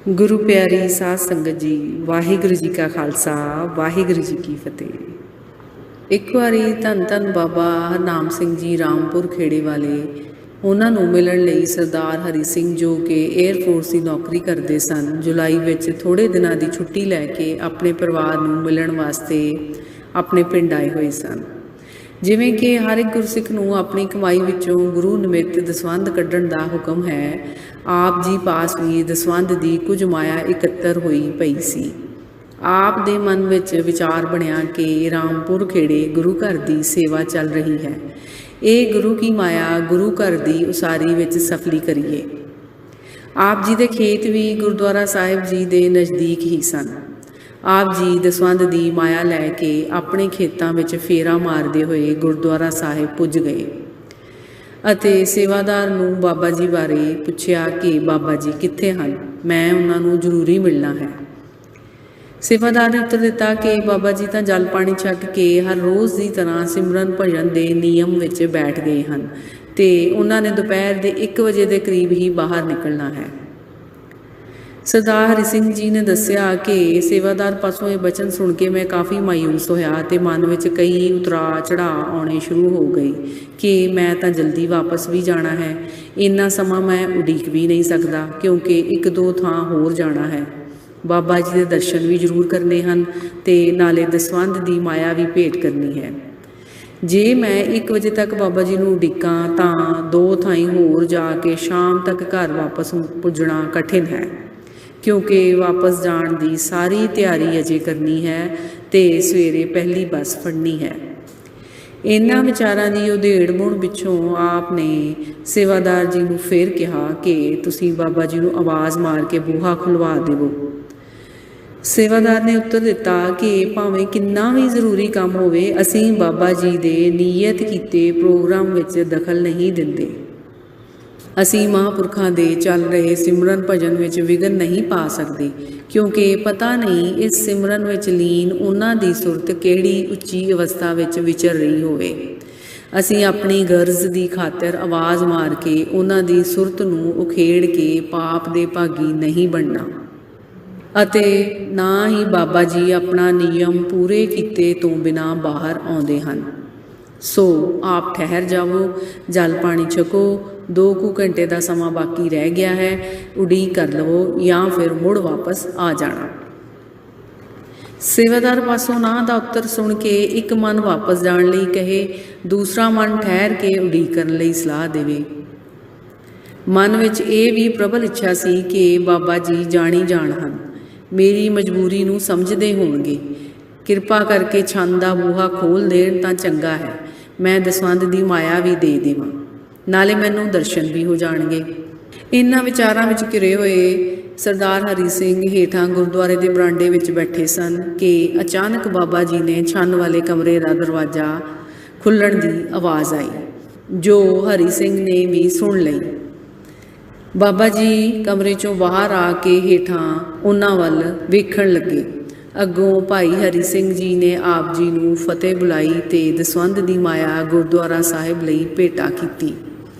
गुरु प्यारी साध संगत जी, वाहिगुरु जी का खालसा, वाहिगुरु जी की फतेह। एक बारी धन धन बाबा हरनाम सिंह जी रामपुर खेड़े वाले ਉਹਨਾਂ ਨੂੰ ਮਿਲਣ ਲਈ ਸਰਦਾਰ ਹਰੀ ਸਿੰਘ ਜੋ ਕਿ 에ਅਰਫੋਰਸ ਦੀ ਨੌਕਰੀ ਕਰਦੇ ਸਨ, ਜੁਲਾਈ ਵਿੱਚ ਥੋੜ੍ਹੇ ਦਿਨਾਂ ਦੀ ਛੁੱਟੀ ਲੈ ਕੇ ਆਪਣੇ ਪਰਿਵਾਰ ਨੂੰ ਮਿਲਣ ਵਾਸਤੇ ਆਪਣੇ ਪਿੰਡ ਆਏ ਹੋਏ ਸਨ। ਜਿਵੇਂ ਕਿ ਹਰ ਇੱਕ ਗੁਰਸਿੱਖ ਨੂੰ ਆਪਣੀ ਕਮਾਈ ਵਿੱਚੋਂ ਗੁਰੂ ਨਿਮਿਤ ਦਸਵੰਧ ਕੱਢਣ ਦਾ ਹੁਕਮ ਹੈ, ਆਪ ਜੀ ਪਾਸ ਵੀ ਦਸਵੰਧ ਦੀ ਕੁਝ ਮਾਇਆ ਇਕੱਤਰ ਹੋਈ ਪਈ ਸੀ। ਆਪ ਦੇ ਮਨ ਵਿੱਚ ਵਿਚਾਰ ਬਣਿਆ ਕਿ ਰਾਮਪੁਰ ਖੇੜੇ ਗੁਰੂ ਘਰ ਦੀ ਸੇਵਾ ਚੱਲ ਰਹੀ ਹੈ, ਇਹ ਗੁਰੂ ਕੀ ਮਾਇਆ ਗੁਰੂ ਘਰ ਦੀ ਉਸਾਰੀ ਵਿੱਚ ਸਫਲੀ ਕਰੀਏ। ਆਪ ਜੀ ਦੇ ਖੇਤ ਵੀ ਗੁਰਦੁਆਰਾ ਸਾਹਿਬ ਜੀ ਦੇ ਨਜ਼ਦੀਕ ਹੀ ਸਨ। ਆਪ ਜੀ ਦਸਵੰਧ ਦੀ ਮਾਇਆ ਲੈ ਕੇ ਆਪਣੇ ਖੇਤਾਂ ਵਿੱਚ ਫੇਰਾ ਮਾਰਦੇ ਹੋਏ ਗੁਰਦੁਆਰਾ ਸਾਹਿਬ ਪੁੱਜ ਗਏ ਅਤੇ ਸੇਵਾਦਾਰ ਨੂੰ ਬਾਬਾ ਜੀ ਬਾਰੇ ਪੁੱਛਿਆ ਕਿ ਬਾਬਾ ਜੀ ਕਿੱਥੇ ਹਨ, ਮੈਂ ਉਹਨਾਂ ਨੂੰ ਜ਼ਰੂਰੀ ਮਿਲਣਾ ਹੈ। ਸੇਵਾਦਾਰ ਨੇ ਉੱਤਰ ਦਿੱਤਾ ਕਿ ਬਾਬਾ ਜੀ ਤਾਂ ਜਲ ਪਾਣੀ ਛਕ ਕੇ ਹਰ ਰੋਜ਼ ਦੀ ਤਰ੍ਹਾਂ ਸਿਮਰਨ ਭਜਨ ਦੇ ਨਿਯਮ ਵਿੱਚ ਬੈਠ ਗਏ ਹਨ ਅਤੇ ਉਹਨਾਂ ਨੇ ਦੁਪਹਿਰ ਦੇ 1 ਵਜੇ ਦੇ ਕਰੀਬ ਹੀ ਬਾਹਰ ਨਿਕਲਣਾ ਹੈ। ਸਰਦਾਰ ਹਰੀ ਸਿੰਘ ਜੀ ਨੇ ਦੱਸਿਆ ਕਿ ਸੇਵਾਦਾਰ ਪਾਸੋਂ ਇਹ ਬਚਨ ਸੁਣ ਕੇ ਮੈਂ ਕਾਫੀ ਮਾਯੂਸ ਹੋਇਆ ਅਤੇ ਮਨ ਵਿੱਚ ਕਈ ਉਤਰਾਅ ਚੜ੍ਹਾਅ ਆਉਣੇ ਸ਼ੁਰੂ ਹੋ ਗਏ ਕਿ ਮੈਂ ਤਾਂ ਜਲਦੀ ਵਾਪਸ ਵੀ ਜਾਣਾ ਹੈ, ਇੰਨਾ ਸਮਾਂ ਮੈਂ ਉਡੀਕ ਵੀ ਨਹੀਂ ਸਕਦਾ ਕਿਉਂਕਿ 1-2 ਥਾਂ ਹੋਰ ਜਾਣਾ ਹੈ। ਬਾਬਾ ਜੀ ਦੇ ਦਰਸ਼ਨ ਵੀ ਜ਼ਰੂਰ ਕਰਨੇ ਹਨ ਅਤੇ ਨਾਲੇ ਦਸਵੰਧ ਦੀ ਮਾਇਆ ਵੀ ਭੇਟ ਕਰਨੀ ਹੈ। ਜੇ ਮੈਂ 1 ਵਜੇ ਤੱਕ ਬਾਬਾ ਜੀ ਨੂੰ ਉਡੀਕਾਂ ਤਾਂ 2 ਥਾਈਂ ਹੋਰ ਜਾ ਕੇ ਸ਼ਾਮ ਤੱਕ ਘਰ ਵਾਪਸ ਪੁੱਜਣਾ ਕਠਿਨ ਹੈ ਕਿਉਂਕਿ ਵਾਪਸ ਜਾਣ ਦੀ ਸਾਰੀ ਤਿਆਰੀ ਅਜੇ ਕਰਨੀ ਹੈ ਅਤੇ ਸਵੇਰੇ ਪਹਿਲੀ ਬੱਸ ਫੜਨੀ ਹੈ। ਇਹਨਾਂ ਵਿਚਾਰਾਂ ਦੀ ਉਧੇੜ-ਬੁਣ ਪਿੱਛੋਂ ਆਪ ਨੇ ਸੇਵਾਦਾਰ ਜੀ ਨੂੰ ਫਿਰ ਕਿਹਾ ਕਿ ਤੁਸੀਂ ਬਾਬਾ ਜੀ ਨੂੰ ਆਵਾਜ਼ ਮਾਰ ਕੇ ਬੂਹਾ ਖੁਲਵਾ ਦੇਵੋ। ਸੇਵਾਦਾਰ ਨੇ ਉੱਤਰ ਦਿੱਤਾ ਕਿ ਭਾਵੇਂ ਕਿੰਨਾ ਵੀ ਜ਼ਰੂਰੀ ਕੰਮ ਹੋਵੇ, ਅਸੀਂ ਬਾਬਾ ਜੀ ਦੇ ਨੀਯਤ ਕੀਤੇ ਪ੍ਰੋਗਰਾਮ ਵਿੱਚ ਦਖਲ ਨਹੀਂ ਦਿੰਦੇ। ਅਸੀਂ ਮਹਾਂਪੁਰਖਾਂ ਦੇ ਚੱਲ ਰਹੇ ਸਿਮਰਨ ਭਜਨ ਵਿੱਚ ਵਿਘਨ ਨਹੀਂ ਪਾ ਸਕਦੇ ਕਿਉਂਕਿ ਪਤਾ ਨਹੀਂ ਇਸ ਸਿਮਰਨ ਵਿੱਚ ਲੀਨ ਉਹਨਾਂ ਦੀ ਸੁਰਤ ਕਿਹੜੀ ਉੱਚੀ ਅਵਸਥਾ ਵਿੱਚ ਵਿਚਰ ਰਹੀ ਹੋਵੇ। ਅਸੀਂ ਆਪਣੀ ਗਰਜ਼ ਦੀ ਖਾਤਰ ਆਵਾਜ਼ ਮਾਰ ਕੇ ਉਹਨਾਂ ਦੀ ਸੁਰਤ ਨੂੰ ਉਖੇੜ ਕੇ ਪਾਪ ਦੇ ਭਾਗੀ ਨਹੀਂ ਬਣਨਾ ਅਤੇ ਨਾ ਹੀ ਬਾਬਾ ਜੀ ਆਪਣਾ ਨਿਯਮ ਪੂਰੇ ਕੀਤੇ ਤੋਂ ਬਿਨਾਂ ਬਾਹਰ ਆਉਂਦੇ ਹਨ। ਸੋ ਆਪ ਠਹਿਰ ਜਾਵੋ, ਜਲ ਪਾਣੀ ਛਕੋ, 2 ਘੰਟੇ ਦਾ ਸਮਾਂ ਬਾਕੀ ਰਹਿ ਗਿਆ ਹੈ, ਉਡੀਕ ਕਰ ਲਵੋ ਜਾਂ ਫਿਰ ਮੁੜ ਵਾਪਸ ਆ ਜਾਣਾ। ਸੇਵਾਦਾਰ ਪਾਸੋਂ ਨਾ ਦਾ ਉੱਤਰ ਸੁਣ ਕੇ ਇੱਕ ਮਨ ਵਾਪਸ ਜਾਣ ਲਈ ਕਹੇ, ਦੂਸਰਾ ਮਨ ਠਹਿਰ ਕੇ ਉਡੀਕ ਕਰਨ ਲਈ ਸਲਾਹ ਦੇਵੇ। ਮਨ ਵਿੱਚ ਇਹ ਵੀ ਪ੍ਰਬਲ ਇੱਛਾ ਸੀ ਕਿ ਬਾਬਾ ਜੀ ਜਾਣੀ ਜਾਣ ਹਨ, ਮੇਰੀ ਮਜਬੂਰੀ ਨੂੰ ਸਮਝਦੇ ਹੋਣਗੇ, ਕਿਰਪਾ ਕਰਕੇ ਛੰਦ ਦਾ ਬੂਹਾ ਖੋਲ੍ਹ ਦੇਣ ਤਾਂ ਚੰਗਾ ਹੈ, ਮੈਂ ਦਸਵੰਧ ਦੀ ਮਾਇਆ ਵੀ ਦੇ ਦੇਵਾਂ, ਨਾਲੇ ਮੈਨੂੰ ਦਰਸ਼ਨ ਵੀ ਹੋ ਜਾਣਗੇ। ਇਹਨਾਂ ਵਿਚਾਰਾਂ ਵਿੱਚ ਘਿਰੇ ਹੋਏ ਸਰਦਾਰ ਹਰੀ ਸਿੰਘ ਹੇਠਾਂ ਗੁਰਦੁਆਰੇ ਦੇ ਬਰਾਂਡੇ ਵਿੱਚ ਬੈਠੇ ਸਨ ਕਿ ਅਚਾਨਕ ਬਾਬਾ ਜੀ ਨੇ ਛੰਨ ਵਾਲੇ ਕਮਰੇ ਦਾ ਦਰਵਾਜ਼ਾ ਖੁੱਲ੍ਹਣ ਦੀ ਆਵਾਜ਼ ਆਈ, ਜੋ ਹਰੀ ਸਿੰਘ ਨੇ ਵੀ ਸੁਣ ਲਈ। ਬਾਬਾ ਜੀ ਕਮਰੇ 'ਚੋਂ ਬਾਹਰ ਆ ਕੇ ਹੇਠਾਂ ਉਹਨਾਂ ਵੱਲ ਵੇਖਣ ਲੱਗੇ। ਅੱਗੋਂ ਭਾਈ ਹਰੀ ਸਿੰਘ ਜੀ ਨੇ ਆਪ ਜੀ ਨੂੰ ਫਤਿਹ ਬੁਲਾਈ ਅਤੇ ਦਸਵੰਧ ਦੀ ਮਾਇਆ ਗੁਰਦੁਆਰਾ ਸਾਹਿਬ ਲਈ ਭੇਟਾ ਕੀਤੀ।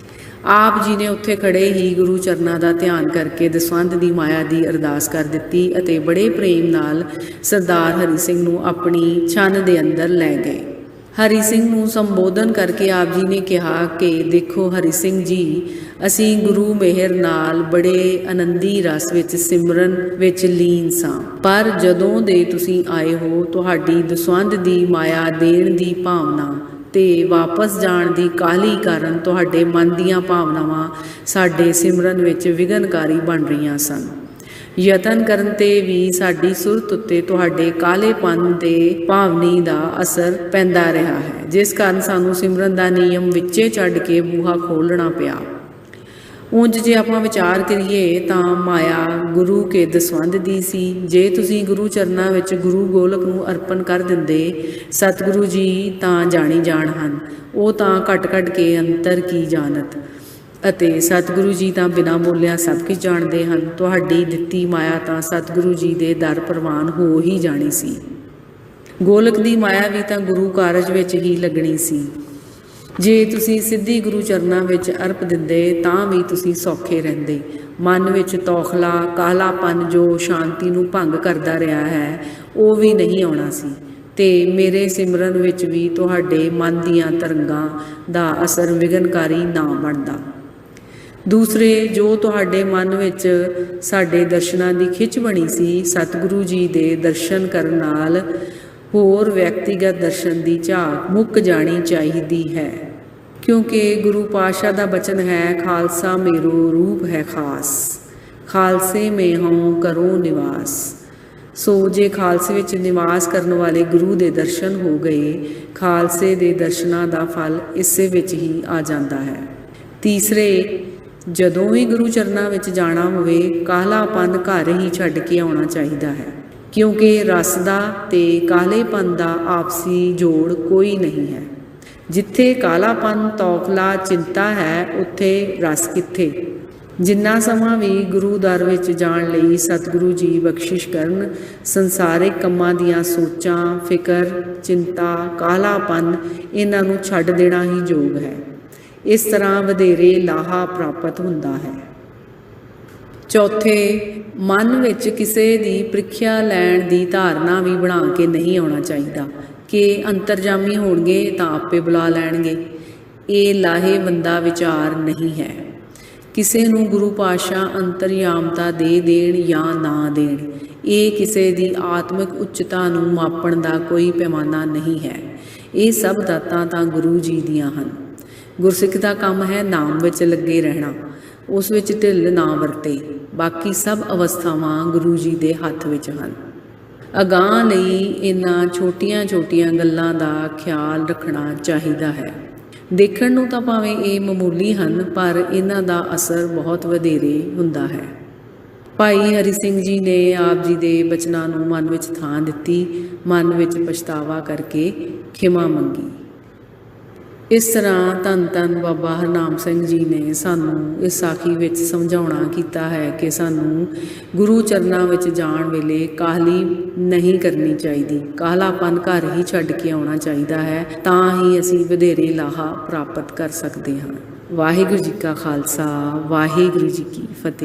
ਆਪ ਜੀ ਨੇ ਉੱਥੇ ਖੜ੍ਹੇ ਹੀ ਗੁਰੂ ਚਰਨਾਂ ਦਾ ਧਿਆਨ ਕਰਕੇ ਦਸਵੰਧ ਦੀ ਮਾਇਆ ਦੀ ਅਰਦਾਸ ਕਰ ਦਿੱਤੀ ਅਤੇ ਬੜੇ ਪ੍ਰੇਮ ਨਾਲ ਸਰਦਾਰ ਹਰੀ ਸਿੰਘ ਨੂੰ ਆਪਣੀ ਛੰਨ ਦੇ ਅੰਦਰ ਲੈ ਗਏ। ਹਰੀ ਸਿੰਘ ਨੂੰ ਸੰਬੋਧਨ ਕਰਕੇ ਆਪ ਜੀ ਨੇ ਕਿਹਾ ਕਿ ਦੇਖੋ ਹਰੀ ਸਿੰਘ ਜੀ, ਅਸੀਂ ਗੁਰੂ ਮਿਹਰ ਨਾਲ ਬੜੇ ਆਨੰਦੀ ਰਸ ਵਿੱਚ ਸਿਮਰਨ ਵਿੱਚ ਲੀਨ ਸਾਂ, ਪਰ ਜਦੋਂ ਦੇ ਤੁਸੀਂ ਆਏ ਹੋ ਤੁਹਾਡੀ ਦਸਵੰਧ ਦੀ ਮਾਇਆ ਦੇਣ ਦੀ ਭਾਵਨਾ ਅਤੇ ਵਾਪਸ ਜਾਣ ਦੀ ਕਾਹਲੀ ਕਾਰਨ ਤੁਹਾਡੇ ਮਨ ਦੀਆਂ ਭਾਵਨਾਵਾਂ ਸਾਡੇ ਸਿਮਰਨ ਵਿੱਚ ਵਿਘਨਕਾਰੀ ਬਣ ਰਹੀਆਂ ਸਨ। ਯਤਨ ਕਰਨ 'ਤੇ ਵੀ ਸਾਡੀ ਸੁਰਤ ਉੱਤੇ ਤੁਹਾਡੇ ਕਾਹਲੇਪਨ ਦੇ ਭਾਵਨੀ ਦਾ ਅਸਰ ਪੈਂਦਾ ਰਿਹਾ ਹੈ, ਜਿਸ ਕਾਰਨ ਸਾਨੂੰ ਸਿਮਰਨ ਦਾ ਨਿਯਮ ਵਿੱਚੇ ਛੱਡ ਕੇ ਬੂਹਾ ਖੋਲ੍ਹਣਾ ਪਿਆ। ਉਂਝ ਜੇ ਆਪਾਂ ਵਿਚਾਰ ਕਰੀਏ ਤਾਂ ਮਾਇਆ ਗੁਰੂ ਕੇ ਦਸਵੰਧ ਦੀ ਸੀ। ਜੇ ਤੁਸੀਂ ਗੁਰੂ ਚਰਨਾਂ ਵਿੱਚ ਗੁਰੂ ਗੋਲਕ ਨੂੰ ਅਰਪਣ ਕਰ ਦਿੰਦੇ, ਸਤਿਗੁਰੂ ਜੀ ਤਾਂ ਜਾਣੀ ਜਾਣ ਹਨ, ਉਹ ਤਾਂ ਘਟ ਕੇ ਅੰਤਰ ਕੀ ਜਾਣਤ, ਅਤੇ ਸਤਿਗੁਰੂ ਜੀ ਤਾਂ ਬਿਨਾਂ ਬੋਲਿਆ ਸਭ ਕੁਝ ਜਾਣਦੇ ਹਨ। ਤੁਹਾਡੀ ਦਿੱਤੀ ਮਾਇਆ ਤਾਂ ਸਤਿਗੁਰੂ ਜੀ ਦੇ ਦਰ ਪ੍ਰਵਾਨ ਹੋ ਹੀ ਜਾਣੀ ਸੀ। ਗੋਲਕ ਦੀ ਮਾਇਆ ਵੀ ਤਾਂ ਗੁਰੂ ਕਾਰਜ ਵਿੱਚ ਹੀ ਲੱਗਣੀ ਸੀ। ਜੇ ਤੁਸੀਂ ਸਿੱਧੀ ਗੁਰੂ ਚਰਨਾਂ ਵਿੱਚ ਅਰਪ ਦਿੰਦੇ ਤਾਂ ਵੀ ਤੁਸੀਂ ਸੌਖੇ ਰਹਿੰਦੇ, ਮਨ ਵਿੱਚ ਤੌਖਲਾ ਕਾਹਲਾਪਨ ਜੋ ਸ਼ਾਂਤੀ ਨੂੰ ਭੰਗ ਕਰਦਾ ਰਿਹਾ ਹੈ ਉਹ ਵੀ ਨਹੀਂ ਆਉਣਾ ਸੀ ਤੇ ਮੇਰੇ ਸਿਮਰਨ ਵਿੱਚ ਵੀ ਤੁਹਾਡੇ ਮਨ ਦੀਆਂ ਤਰੰਗਾਂ ਦਾ ਅਸਰ ਵਿਘਨਕਾਰੀ ਨਾ ਬਣਦਾ। ਦੂਸਰੇ, ਜੋ ਤੁਹਾਡੇ ਮਨ ਵਿੱਚ ਸਾਡੇ ਦਰਸ਼ਨਾਂ ਦੀ ਖਿੱਚ ਬਣੀ ਸੀ, ਸਤਿਗੁਰੂ ਜੀ ਦੇ ਦਰਸ਼ਨ ਕਰਨ ਨਾਲ ਹੋਰ ਵਿਅਕਤੀਗਤ ਦਰਸ਼ਨ ਦੀ ਝਾਕ ਮੁੱਕ ਜਾਣੀ ਚਾਹੀਦੀ ਹੈ, ਕਿਉਂਕਿ ਗੁਰੂ ਪਾਤਸ਼ਾਹ ਦਾ ਬਚਨ ਹੈ, ਖਾਲਸਾ ਮੇਰੋ ਰੂਪ ਹੈ ਖਾਸ, ਖਾਲਸੇ ਮੇਂ ਹਉ ਕਰੋ ਨਿਵਾਸ। ਸੋ ਜੇ ਖਾਲਸੇ ਵਿੱਚ ਨਿਵਾਸ ਕਰਨ ਵਾਲੇ ਗੁਰੂ ਦੇ ਦਰਸ਼ਨ ਹੋ ਗਏ, ਖਾਲਸੇ ਦੇ ਦਰਸ਼ਨਾਂ ਦਾ ਫਲ ਇਸੇ ਵਿੱਚ ਹੀ ਆ ਜਾਂਦਾ ਹੈ। ਤੀਸਰੇ, ਜਦੋਂ ਵੀ ਗੁਰੂ ਚਰਨਾਂ ਵਿੱਚ ਜਾਣਾ ਹੋਵੇ, ਕਾਹਲਾਪਨ ਘਰ ਹੀ ਛੱਡ ਕੇ ਆਉਣਾ ਚਾਹੀਦਾ ਹੈ, ਕਿਉਂਕਿ ਰਸ ਦਾ ਤੇ ਕਾਹਲੇਪਨ ਦਾ ਆਪਸੀ ਜੋੜ ਕੋਈ ਨਹੀਂ ਹੈ। ਜਿੱਥੇ ਕਾਹਲਾਪਨ ਤੌਖਲਾ ਚਿੰਤਾ ਹੈ, ਉੱਥੇ ਰਸ ਕਿੱਥੇ। ਜਿੰਨਾ ਸਮਾਂ ਵੀ ਗੁਰੂ ਦਰ ਵਿੱਚ ਜਾਣ ਲਈ ਸਤਿਗੁਰੂ ਜੀ ਬਖਸ਼ਿਸ਼ ਕਰਨ, ਸੰਸਾਰਿਕ ਕੰਮਾਂ ਦੀਆਂ ਸੋਚਾਂ, ਫਿਕਰ, ਚਿੰਤਾ, ਕਾਹਲਾਪਨ ਇਹਨਾਂ ਨੂੰ ਛੱਡ ਦੇਣਾ ਹੀ ਯੋਗ ਹੈ। ਇਸ ਤਰ੍ਹਾਂ ਵਧੇਰੇ ਲਾਹਾ ਪ੍ਰਾਪਤ ਹੁੰਦਾ ਹੈ। ਚੌਥੇ, ਮਨ ਵਿੱਚ ਕਿਸੇ ਦੀ ਪ੍ਰੀਖਿਆ ਲੈਣ ਦੀ ਧਾਰਨਾ ਵੀ ਬਣਾ ਕੇ ਨਹੀਂ ਆਉਣਾ ਚਾਹੀਦਾ ਕਿ ਅੰਤਰਜਾਮੀ ਹੋਣਗੇ ਤਾਂ ਆਪੇ ਬੁਲਾ ਲੈਣਗੇ। ਇਹ ਲਾਹੇਵੰਦਾ ਵਿਚਾਰ ਨਹੀਂ ਹੈ। ਕਿਸੇ ਨੂੰ ਗੁਰੂ ਪਾਤਸ਼ਾਹ ਅੰਤਰਯਾਮਤਾ ਦੇ ਦੇਣ ਜਾਂ ਨਾ ਦੇਣ, ਇਹ ਕਿਸੇ ਦੀ ਆਤਮਿਕ ਉੱਚਤਾ ਨੂੰ ਮਾਪਣ ਦਾ ਕੋਈ ਪੈਮਾਨਾ ਨਹੀਂ ਹੈ। ਇਹ ਸਭ ਦਾਤਾਂ ਤਾਂ ਗੁਰੂ ਜੀ ਦੀਆਂ ਹਨ। ਗੁਰਸਿੱਖ ਦਾ ਕੰਮ ਹੈ ਨਾਮ ਵਿੱਚ ਲੱਗੇ ਰਹਿਣਾ, ਉਸ ਵਿੱਚ ਢਿੱਲ ਨਾ ਵਰਤੇ। ਬਾਕੀ ਸਭ ਅਵਸਥਾਵਾਂ ਗੁਰੂ ਜੀ ਦੇ ਹੱਥ ਵਿੱਚ ਹਨ। ਅਗਾਂਹ ਲਈ ਇਹਨਾਂ ਛੋਟੀਆਂ-ਛੋਟੀਆਂ ਗੱਲਾਂ ਦਾ ਖਿਆਲ ਰੱਖਣਾ ਚਾਹੀਦਾ ਹੈ। ਦੇਖਣ ਨੂੰ ਤਾਂ ਭਾਵੇਂ ਇਹ ਮਾਮੂਲੀ ਹਨ, ਪਰ ਇਹਨਾਂ ਦਾ ਅਸਰ ਬਹੁਤ ਵਧੇਰੇ ਹੁੰਦਾ ਹੈ। ਭਾਈ ਹਰੀ ਸਿੰਘ ਜੀ ਨੇ ਆਪ ਜੀ ਦੇ ਬਚਨਾਂ ਨੂੰ ਮਨ ਵਿੱਚ ਥਾਂ ਦਿੱਤੀ, ਮਨ ਵਿੱਚ ਪਛਤਾਵਾ ਕਰਕੇ ਖਿਮਾ ਮੰਗੀ। ਇਸ ਤਰ੍ਹਾਂ ਧੰਨ ਧੰਨ ਬਾਬਾ ਹਰਨਾਮ ਸਿੰਘ ਜੀ ਨੇ ਸਾਨੂੰ ਇਸ ਸਾਖੀ ਵਿੱਚ ਸਮਝਾਉਣਾ ਕੀਤਾ ਹੈ ਕਿ ਸਾਨੂੰ ਗੁਰੂ ਚਰਨਾਂ ਵਿੱਚ ਜਾਣ ਵੇਲੇ ਕਾਹਲੀ ਨਹੀਂ ਕਰਨੀ ਚਾਹੀਦੀ, ਕਾਹਲਾਪਨ ਘਰ ਹੀ ਛੱਡ ਕੇ ਆਉਣਾ ਚਾਹੀਦਾ ਹੈ, ਤਾਂ ਹੀ ਅਸੀਂ ਵਧੇਰੇ ਲਾਹਾ ਪ੍ਰਾਪਤ ਕਰ ਸਕਦੇ ਹਾਂ। ਵਾਹਿਗੁਰੂ ਜੀ ਕਾ ਖਾਲਸਾ, ਵਾਹਿਗੁਰੂ ਜੀ ਕੀ ਫਤਿਹ।